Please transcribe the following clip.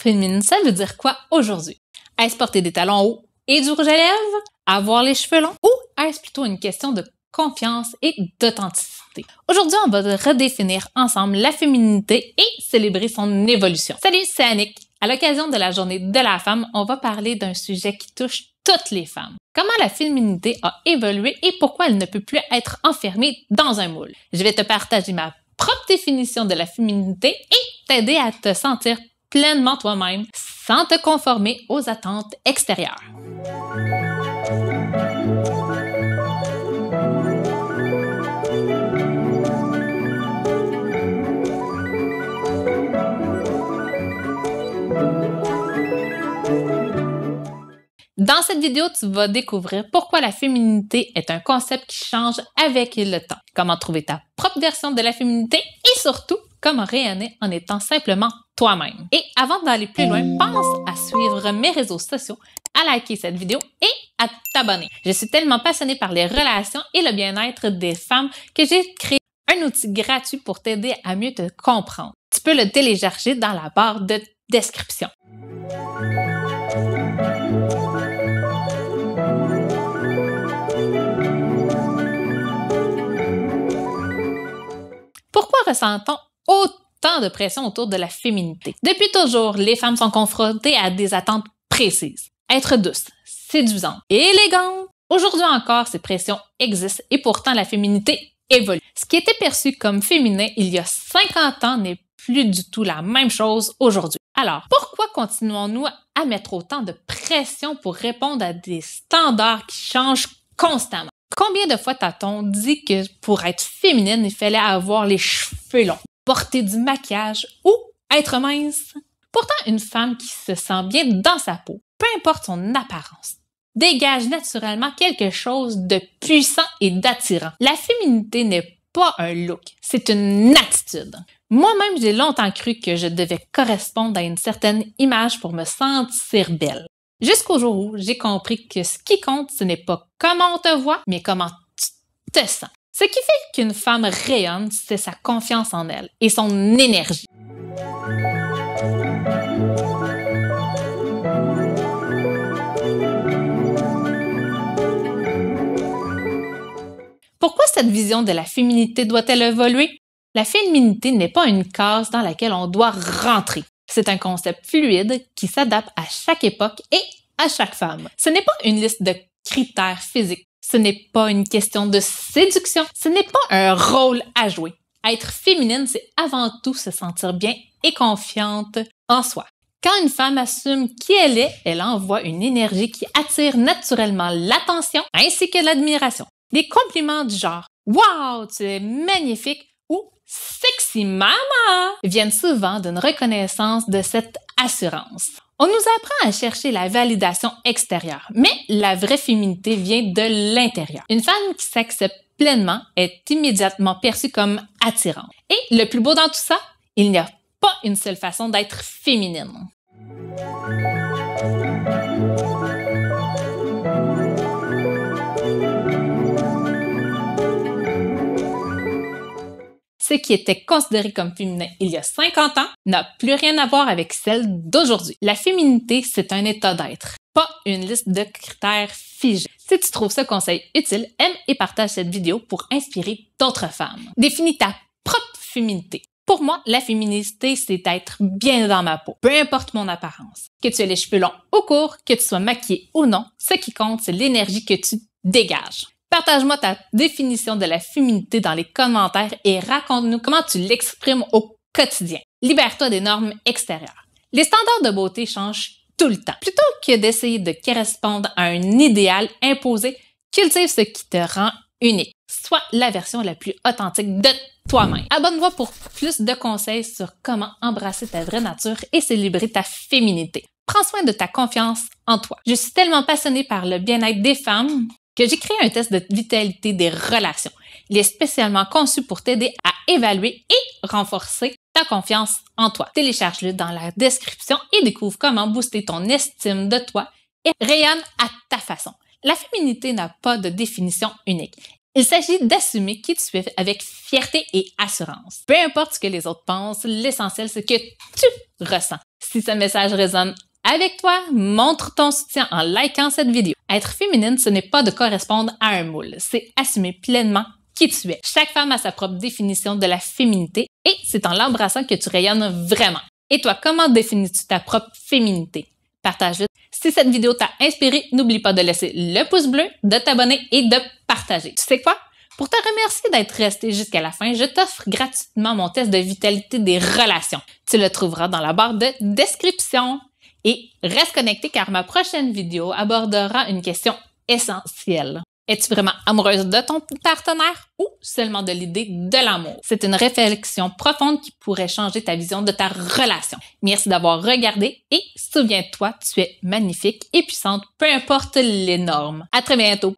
féminine, ça veut dire quoi aujourd'hui? Est-ce porter des talons hauts et du rouge à lèvres? Avoir les cheveux longs? Ou est-ce plutôt une question de confiance et d'authenticité? Aujourd'hui, on va redéfinir ensemble la féminité et célébrer son évolution. Salut, c'est Annick. À l'occasion de la Journée de la femme, on va parler d'un sujet qui touche toutes les femmes. Comment la féminité a évolué et pourquoi elle ne peut plus être enfermée dans un moule. Je vais te partager ma propre définition de la féminité et t'aider à te sentir pleinement toi-même sans te conformer aux attentes extérieures. Dans cette vidéo, tu vas découvrir pourquoi la féminité est un concept qui change avec le temps, comment trouver ta propre version de la féminité et surtout, comment rayonner en étant simplement toi-même. Et avant d'aller plus loin, pense à suivre mes réseaux sociaux, à liker cette vidéo et à t'abonner. Je suis tellement passionnée par les relations et le bien-être des femmes que j'ai créé un outil gratuit pour t'aider à mieux te comprendre. Tu peux le télécharger dans la barre de description. Pourquoi ressent-on autant de pression autour de la féminité? Depuis toujours, les femmes sont confrontées à des attentes précises. Être douce, séduisante, élégante. Aujourd'hui encore, ces pressions existent et pourtant la féminité évolue. Ce qui était perçu comme féminin il y a 50 ans n'est plus du tout la même chose aujourd'hui. Alors, pourquoi continuons-nous à mettre autant de pression pour répondre à des standards qui changent constamment? Combien de fois t'a-t-on dit que pour être féminine, il fallait avoir les cheveux longs, porter du maquillage ou être mince? Pourtant, une femme qui se sent bien dans sa peau, peu importe son apparence, dégage naturellement quelque chose de puissant et d'attirant. La féminité n'est pas un look, c'est une attitude. Moi-même, j'ai longtemps cru que je devais correspondre à une certaine image pour me sentir belle. Jusqu'au jour où j'ai compris que ce qui compte, ce n'est pas comment on te voit, mais comment tu te sens. Ce qui fait qu'une femme rayonne, c'est sa confiance en elle et son énergie. Pourquoi cette vision de la féminité doit-elle évoluer? La féminité n'est pas une case dans laquelle on doit rentrer. C'est un concept fluide qui s'adapte à chaque époque et à chaque femme. Ce n'est pas une liste de critères physiques. Ce n'est pas une question de séduction. Ce n'est pas un rôle à jouer. Être féminine, c'est avant tout se sentir bien et confiante en soi. Quand une femme assume qui elle est, elle envoie une énergie qui attire naturellement l'attention ainsi que l'admiration. Des compliments du genre « Wow, tu es magnifique » ou « Sexy maman » viennent souvent d'une reconnaissance de cette assurance. On nous apprend à chercher la validation extérieure, mais la vraie féminité vient de l'intérieur. Une femme qui s'accepte pleinement est immédiatement perçue comme attirante. Et le plus beau dans tout ça, il n'y a pas une seule façon d'être féminine. Ce qui était considéré comme féminin il y a 50 ans n'a plus rien à voir avec celle d'aujourd'hui. La féminité, c'est un état d'être, pas une liste de critères figés. Si tu trouves ce conseil utile, aime et partage cette vidéo pour inspirer d'autres femmes. Définis ta propre féminité. Pour moi, la féminité, c'est être bien dans ma peau, peu importe mon apparence. Que tu aies les cheveux longs ou courts, que tu sois maquillée ou non, ce qui compte, c'est l'énergie que tu dégages. Partage-moi ta définition de la féminité dans les commentaires et raconte-nous comment tu l'exprimes au quotidien. Libère-toi des normes extérieures. Les standards de beauté changent tout le temps. Plutôt que d'essayer de correspondre à un idéal imposé, cultive ce qui te rend unique. Sois la version la plus authentique de toi-même. Abonne-toi pour plus de conseils sur comment embrasser ta vraie nature et célébrer ta féminité. Prends soin de ta confiance en toi. Je suis tellement passionnée par le bien-être des femmes que j'ai créé un test de vitalité des relations. Il est spécialement conçu pour t'aider à évaluer et renforcer ta confiance en toi. Télécharge-le dans la description et découvre comment booster ton estime de toi et rayonne à ta façon. La féminité n'a pas de définition unique. Il s'agit d'assumer qui tu es avec fierté et assurance. Peu importe ce que les autres pensent, l'essentiel c'est que tu ressens. Si ce message résonne avec toi, montre ton soutien en likant cette vidéo. Être féminine, ce n'est pas de correspondre à un moule, c'est assumer pleinement qui tu es. Chaque femme a sa propre définition de la féminité et c'est en l'embrassant que tu rayonnes vraiment. Et toi, comment définis-tu ta propre féminité? Partage-le. Si cette vidéo t'a inspiré, n'oublie pas de laisser le pouce bleu, de t'abonner et de partager. Tu sais quoi? Pour te remercier d'être resté jusqu'à la fin, je t'offre gratuitement mon test de vitalité des relations. Tu le trouveras dans la barre de description. Et reste connecté car ma prochaine vidéo abordera une question essentielle. Es-tu vraiment amoureuse de ton partenaire ou seulement de l'idée de l'amour? C'est une réflexion profonde qui pourrait changer ta vision de ta relation. Merci d'avoir regardé et souviens-toi, tu es magnifique et puissante, peu importe les normes. À très bientôt!